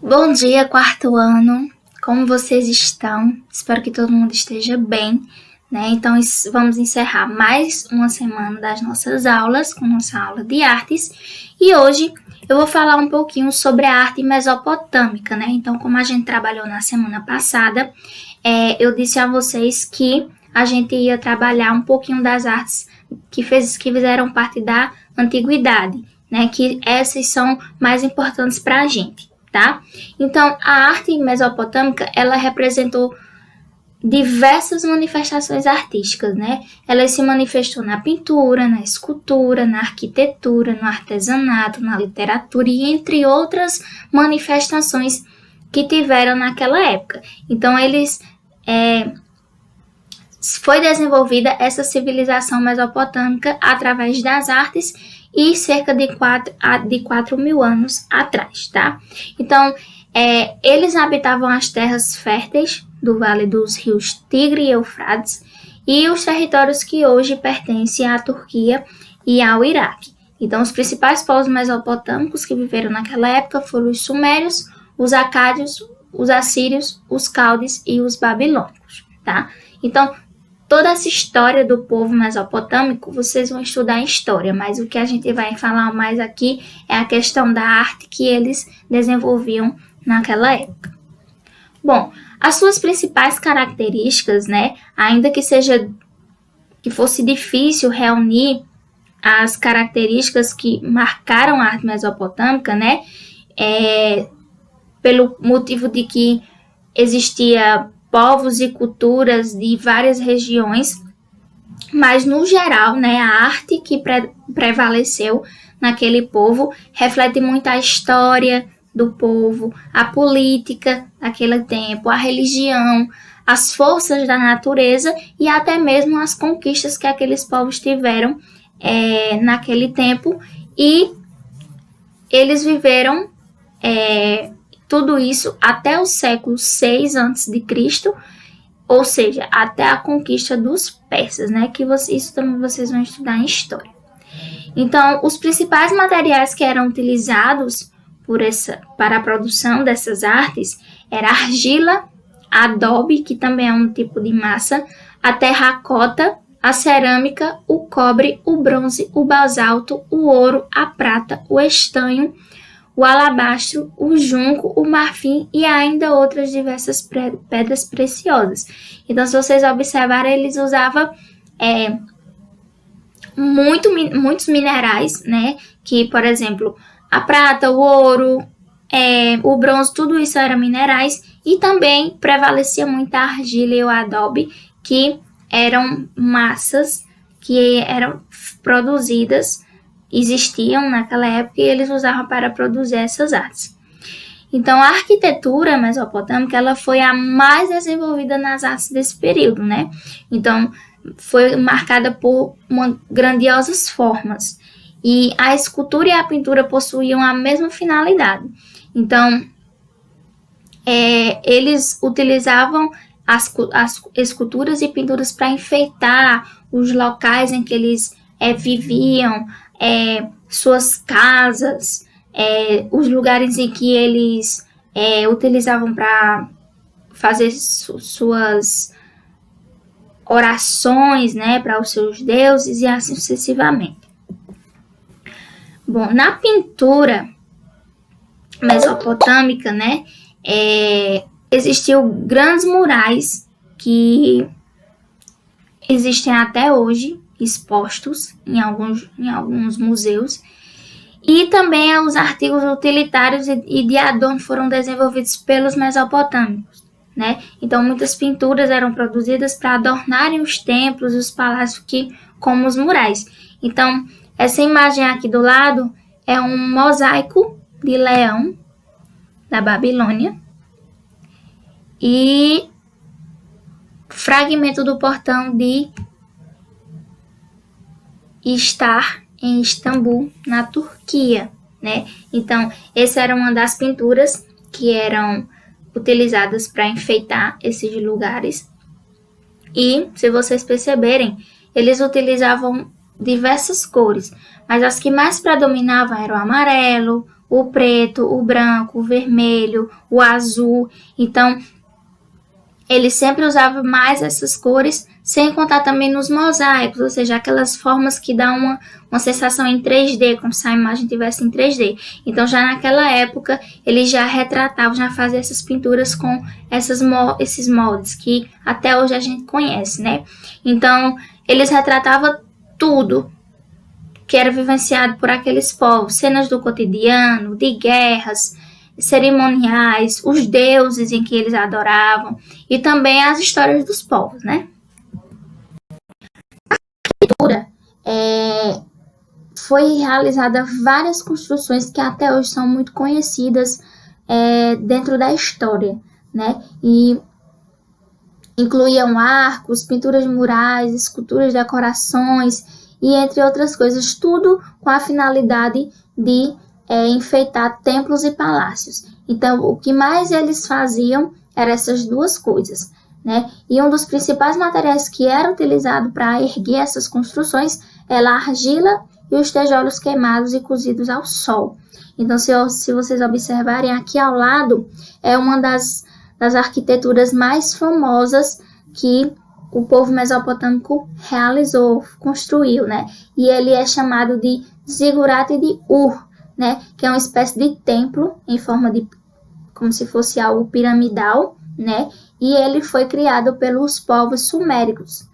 Bom dia, quarto ano. Como vocês estão? Espero que todo mundo esteja bem, né? Então, vamos encerrar mais uma semana das nossas aulas, com nossa aula de artes. E hoje eu vou falar um pouquinho sobre a arte mesopotâmica, né? Então, como a gente trabalhou na semana passada, eu disse a vocês que a gente ia trabalhar um pouquinho das artes que fizeram parte da antiguidade, né? Que essas são mais importantes para a gente. Tá? Então, a arte mesopotâmica, ela representou diversas manifestações artísticas, né? Ela se manifestou na pintura, na escultura, na arquitetura, no artesanato, na literatura e entre outras manifestações que tiveram naquela época. Então, foi desenvolvida essa civilização mesopotâmica através das artes e cerca de 4 mil anos atrás, tá? Então, eles habitavam as terras férteis do Vale dos Rios Tigre e Eufrates e os territórios que hoje pertencem à Turquia e ao Iraque. Então, os principais povos mesopotâmicos que viveram naquela época foram os sumérios, os acádios, os assírios, os caldes e os babilônicos, tá? Então, toda essa história do povo mesopotâmico, vocês vão estudar em história, mas o que a gente vai falar mais aqui é a questão da arte que eles desenvolviam naquela época. Bom, as suas principais características, né, ainda que fosse difícil reunir as características que marcaram a arte mesopotâmica, né, pelo motivo de que existia povos e culturas de várias regiões, mas no geral, né, a arte que prevaleceu naquele povo reflete muito a história do povo, a política daquele tempo, a religião, as forças da natureza e até mesmo as conquistas que aqueles povos tiveram naquele tempo, e eles viveram tudo isso até o século 6 a.C., ou seja, até a conquista dos persas, né? Que isso também vocês vão estudar em história. Então, os principais materiais que eram utilizados para a produção dessas artes era a argila, a adobe, que também é um tipo de massa, a terracota, a cerâmica, o cobre, o bronze, o basalto, o ouro, a prata, o estanho, o alabastro, o junco, o marfim e ainda outras diversas pedras preciosas. Então, se vocês observarem, eles usavam muitos minerais, né? Que, por exemplo, a prata, o ouro, o bronze, tudo isso eram minerais, e também prevalecia muito a argila e o adobe, que eram massas que eram produzidas, existiam naquela época e eles usavam para produzir essas artes. Então, a arquitetura mesopotâmica, ela foi a mais desenvolvida nas artes desse período, né? Então, foi marcada por grandiosas formas. E a escultura e a pintura possuíam a mesma finalidade. Então, eles utilizavam as esculturas e pinturas para enfeitar os locais em que eles viviam, suas casas, os lugares em que eles utilizavam para fazer suas orações, né, para os seus deuses e assim sucessivamente. Bom, na pintura mesopotâmica, né, existiam grandes murais que existem até hoje, expostos em alguns museus, e também os artigos utilitários e de adorno foram desenvolvidos pelos mesopotâmicos, né? Então, muitas pinturas eram produzidas para adornarem os templos e os palácios, como os murais. Então, essa imagem aqui do lado é um mosaico de leão da Babilônia e fragmento do portão de estar em Istambul, na Turquia, né? Então, essa era uma das pinturas que eram utilizadas para enfeitar esses lugares. E, se vocês perceberem, eles utilizavam diversas cores, mas as que mais predominavam eram o amarelo, o preto, o branco, o vermelho, o azul. Então, ele sempre usava mais essas cores, sem contar também nos mosaicos, ou seja, aquelas formas que dão uma sensação em 3D, como se a imagem estivesse em 3D. Então, já naquela época, ele já retratava, já fazia essas pinturas com esses moldes que até hoje a gente conhece, né? Então, eles retratavam tudo que era vivenciado por aqueles povos, cenas do cotidiano, de guerras, cerimoniais, os deuses em que eles adoravam e também as histórias dos povos, né? A arquitetura foi realizada várias construções que até hoje são muito conhecidas dentro da história, né? E incluíam arcos, pinturas murais, esculturas, decorações e entre outras coisas, tudo com a finalidade de enfeitar templos e palácios. Então, o que mais eles faziam eram essas duas coisas, né? E um dos principais materiais que era utilizado para erguer essas construções era a argila e os tijolos queimados e cozidos ao sol. Então, se vocês observarem aqui ao lado, é uma das arquiteturas mais famosas que o povo mesopotâmico realizou, construiu, né? E ele é chamado de Zigurate de Ur, né? Que é uma espécie de templo em forma de, como se fosse algo piramidal, né? E ele foi criado pelos povos suméricos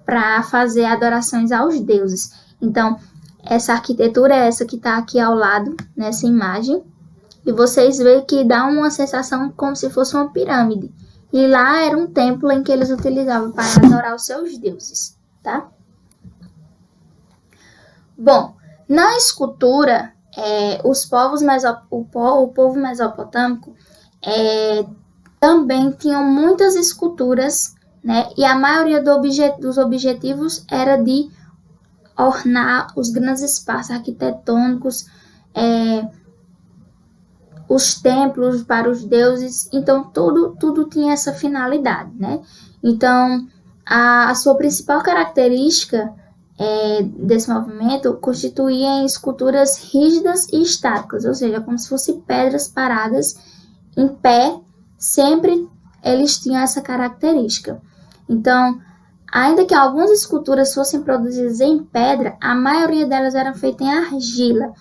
para fazer adorações aos deuses. Então, essa arquitetura é essa que está aqui ao lado, nessa imagem. E vocês veem que dá uma sensação como se fosse uma pirâmide. E lá era um templo em que eles utilizavam para adorar os seus deuses, tá? Bom, na escultura, o povo mesopotâmico também tinham muitas esculturas, né? E a maioria dos objetivos era de ornar os grandes espaços arquitetônicos, os templos para os deuses. Então, tudo tinha essa finalidade, né? Então, a sua principal característica desse movimento constituía em esculturas rígidas e estáticas, ou seja, como se fossem pedras paradas em pé, sempre eles tinham essa característica. Então, ainda que algumas esculturas fossem produzidas em pedra, a maioria delas eram feitas em argila,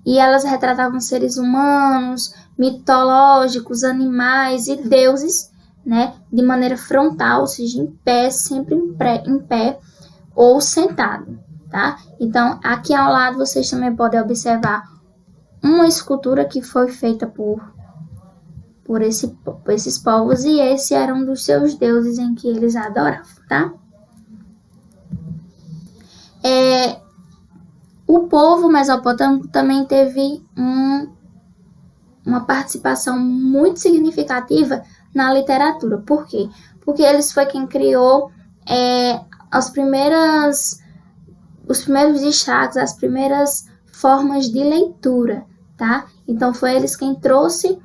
e elas retratavam seres humanos, mitológicos, animais e deuses, né, de maneira frontal, ou seja, em pé, sempre em pé ou sentado, tá? Então, aqui ao lado vocês também podem observar uma escultura que foi feita por esses povos, e esse era um dos seus deuses em que eles adoravam, tá? O povo mesopotâmico também teve uma participação muito significativa na literatura. Por quê? Porque eles foi quem criou os primeiros destaques, as primeiras formas de leitura, tá? Então, foi eles quem trouxe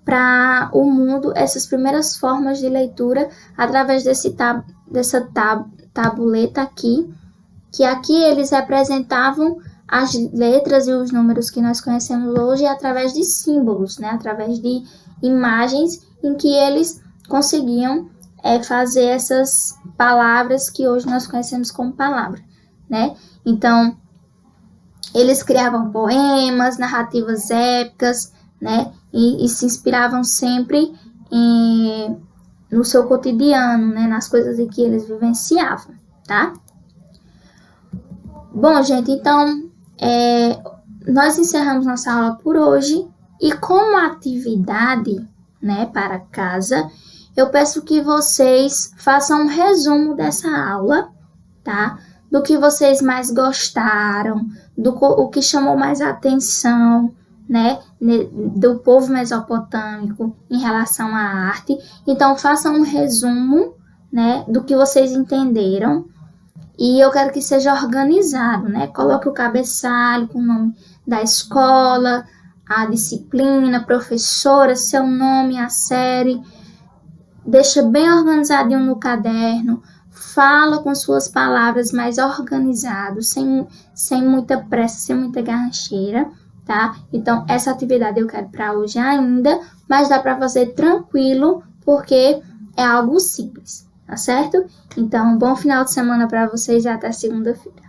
para o mundo essas primeiras formas de leitura através dessa tabuleta aqui, que aqui eles representavam as letras e os números que nós conhecemos hoje através de símbolos, né? Através de imagens em que eles conseguiam fazer essas palavras que hoje nós conhecemos como palavra, né? Então, eles criavam poemas, narrativas épicas, né? E se inspiravam sempre no seu cotidiano, né? Nas coisas em que eles vivenciavam, tá? Bom, gente, então, nós encerramos nossa aula por hoje, e como atividade, né, para casa, eu peço que vocês façam um resumo dessa aula, tá? Do que vocês mais gostaram, o que chamou mais atenção, né, do povo mesopotâmico em relação à arte. Então, façam um resumo, né, do que vocês entenderam. E eu quero que seja organizado, né? Coloque o cabeçalho com o nome da escola, a disciplina, professora, seu nome, a série. Deixa bem organizadinho no caderno. Fala com suas palavras mais organizado, sem muita pressa, sem muita garrancheira, tá? Então, essa atividade eu quero para hoje ainda, mas dá para fazer tranquilo, porque é algo simples, tá certo? Então, bom final de semana para vocês e até segunda-feira.